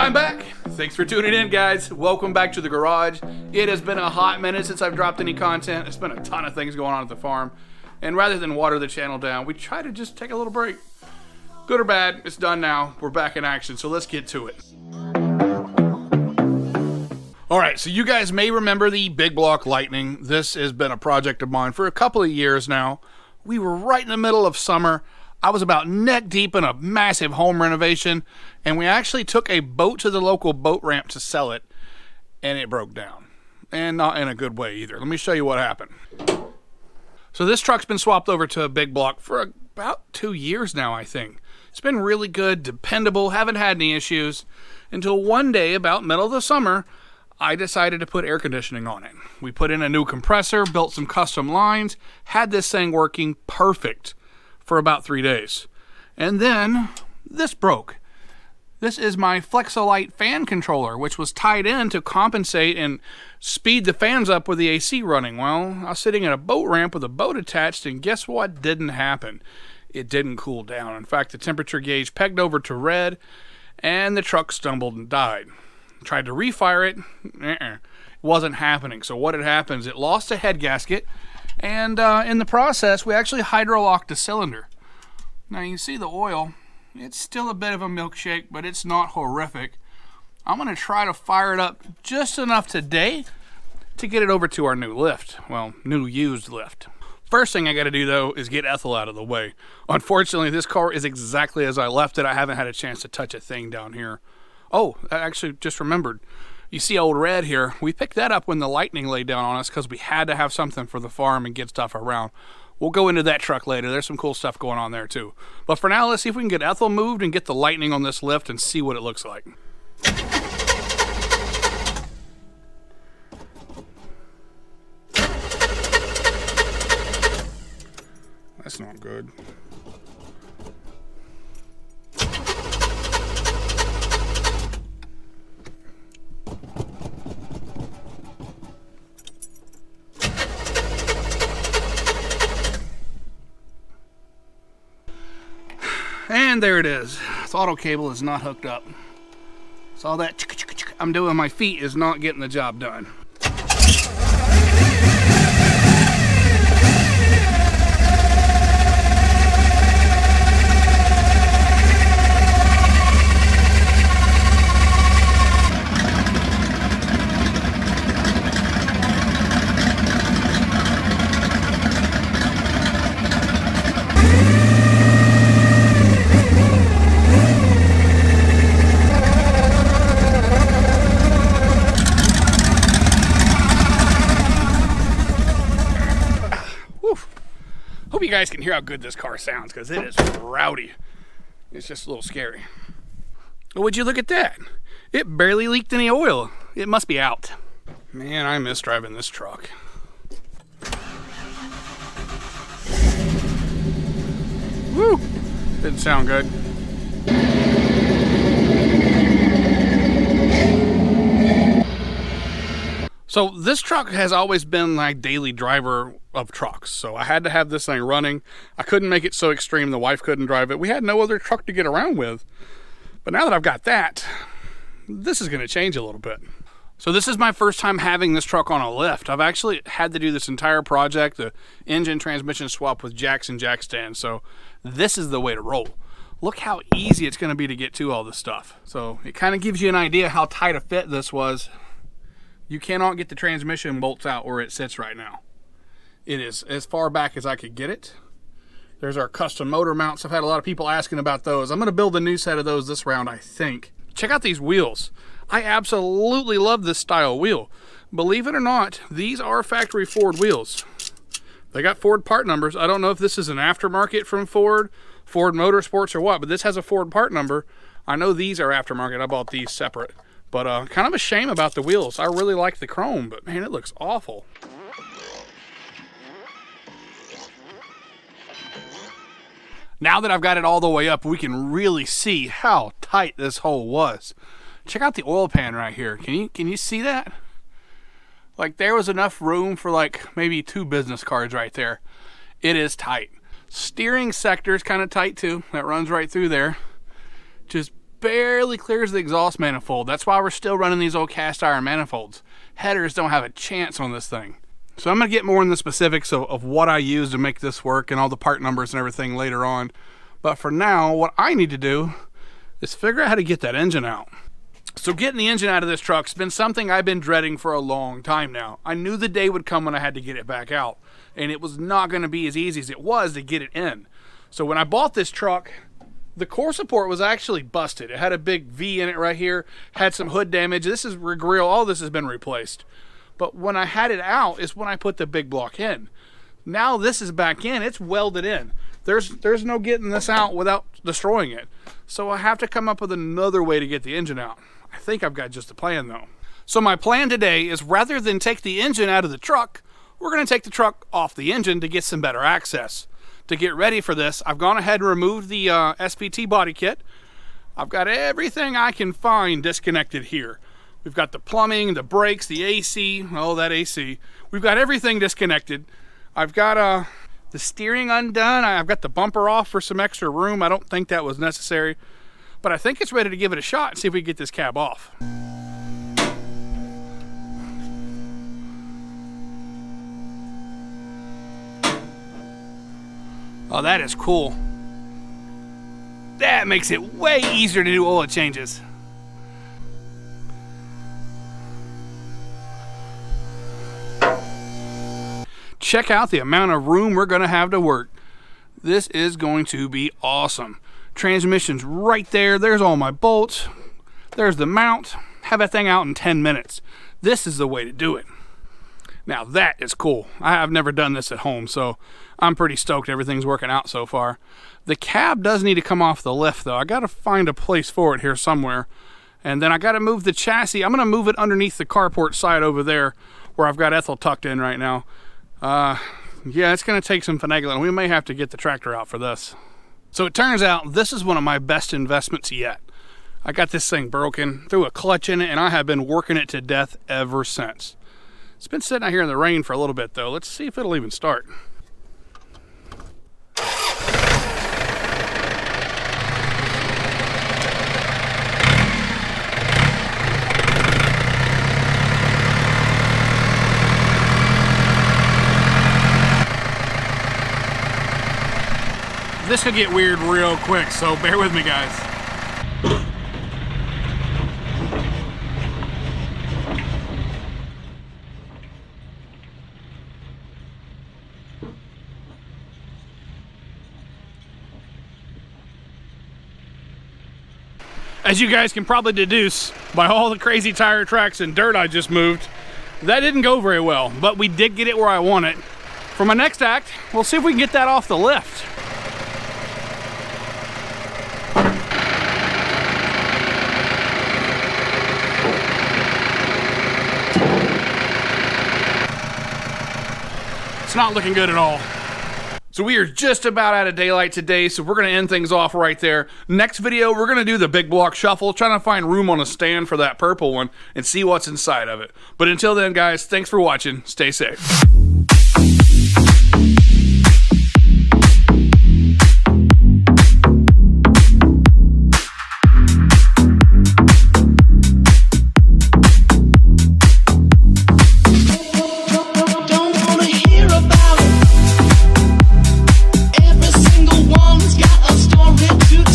I'm back. Thanks for tuning in, guys. Welcome back to the garage. It has been a hot minute since I've dropped any content. There's been a ton of things going on at the farm. And rather than water the channel down, we try to just take a little break. Good or bad, it's done now. We're back in action, so let's get to it. All right, so you guys may remember the big block lightning. This has been a project of mine for a couple of years now. We were right in the middle of summer. I was about neck deep in a massive home renovation, and we actually took a boat to the local boat ramp to sell it, and it broke down. And not in a good way either. Let me show you what happened. So this truck's been swapped over to a big block for about 2 years now, I think. It's been really good, dependable, haven't had any issues, until one day about middle of the summer, I decided to put air conditioning on it. We put in a new compressor, built some custom lines, had this thing working perfect for about 3 days. And then this broke. This is my Flexolite fan controller, which was tied in to compensate and speed the fans up with the AC running. Well, I was sitting at a boat ramp with a boat attached, and guess what didn't happen? It didn't cool down. In fact, the temperature gauge pegged over to red, and the truck stumbled and died. Tried to refire it. It wasn't happening. So what had happened is it lost a head gasket, and in the process, we actually hydrolocked the cylinder. Now you see the oil. It's still a bit of a milkshake, but it's not horrific. I'm going to try to fire it up just enough today to get it over to our new lift. Well, new used lift. First thing I got to do, though, is get Ethel out of the way. Unfortunately, this car is exactly as I left it. I haven't had a chance to touch a thing down here. Oh, I actually just remembered. You see old Red here. We picked that up when the lightning laid down on us because we had to have something for the farm and get stuff around. We'll go into that truck later. There's some cool stuff going on there too. But for now, let's see if we can get Ethel moved and get the lightning on this lift and see what it looks like. That's not good. And there it is. Throttle cable is not hooked up. So all that I'm doing with my feet is not getting the job done. Hope you guys can hear how good this car sounds, because it is rowdy. It's just a little scary. Oh, would you look at that? It barely leaked any oil. It must be out. Man, I miss driving this truck. Woo! Didn't sound good. So this truck has always been my daily driver of trucks. So I had to have this thing running. I couldn't make it so extreme the wife couldn't drive it. We had no other truck to get around with. But now that I've got that, this is going to change a little bit. So this is my first time having this truck on a lift. I've actually had to do this entire project, the engine transmission swap with jacks and jack stands. So this is the way to roll. Look how easy it's going to be to get to all this stuff. So it kind of gives you an idea how tight a fit this was. You cannot get the transmission bolts out where it sits right now. It is as far back as I could get it. There's our custom motor mounts. I've had a lot of people asking about those. I'm going to build a new set of those this round, I think. Check out these wheels. I absolutely love this style wheel. Believe it or not, these are factory Ford wheels. They got Ford part numbers. I don't know if this is an aftermarket from Ford Motorsports or what, but this has a Ford part number. I know these are aftermarket. I bought these separate. But kind of a shame about the wheels. I really like the chrome, but man, it looks awful. Now that I've got it all the way up, we can really see how tight this hole was. Check out the oil pan right here. Can you see that? Like there was enough room for like maybe 2 business cards right there. It is tight. Steering sector is kind of tight too. That runs right through there. Just barely clears the exhaust manifold. That's why we're still running these old cast iron manifolds. Headers don't have a chance on this thing. So I'm going to get more in the specifics of what I use to make this work and all the part numbers and everything later on. But for now, what I need to do is figure out how to get that engine out. So getting the engine out of this truck's been something I've been dreading for a long time now. I knew the day would come when I had to get it back out, and it was not going to be as easy as it was to get it in. So when I bought this truck, the core support was actually busted. It had a big V in it right here, had some hood damage. This is rear grill, all this has been replaced. But when I had it out is when I put the big block in. Now this is back in, it's welded in. There's no getting this out without destroying it. So I have to come up with another way to get the engine out. I think I've got just a plan though. So my plan today is rather than take the engine out of the truck, we're gonna take the truck off the engine to get some better access. To get ready for this, I've gone ahead and removed the SPT body kit. I've got everything I can find disconnected here. We've got the plumbing, the brakes, the AC, oh that AC. We've got everything disconnected. I've got the steering undone. I've got the bumper off for some extra room. I don't think that was necessary. But I think it's ready to give it a shot and see if we can get this cab off. Oh, that is cool. That makes it way easier to do oil changes. Check out the amount of room we're going to have to work. This is going to be awesome. Transmission's right there. There's all my bolts. There's the mount. Have that thing out in 10 minutes. This is the way to do it. Now that is cool. I have never done this at home, so I'm pretty stoked everything's working out so far. The cab does need to come off the lift though. I got to find a place for it here somewhere. And then I got to move the chassis. I'm going to move it underneath the carport side over there where I've got Ethel tucked in right now. Yeah, it's going to take some finagling. We may have to get the tractor out for this. So it turns out this is one of my best investments yet. I got this thing broken, threw a clutch in it, and I have been working it to death ever since. It's been sitting out here in the rain for a little bit though. Let's see if it'll even start. This could get weird real quick, so bear with me, guys. As you guys can probably deduce by all the crazy tire tracks and dirt I just moved, that didn't go very well, but we did get it where I want it. For my next act, we'll see if we can get that off the lift. It's not looking good at all. So we are just about out of daylight today, so we're going to end things off right there. Next video, we're going to do the big block shuffle, trying to find room on a stand for that purple one and see what's inside of it. But until then, guys, thanks for watching. Stay safe.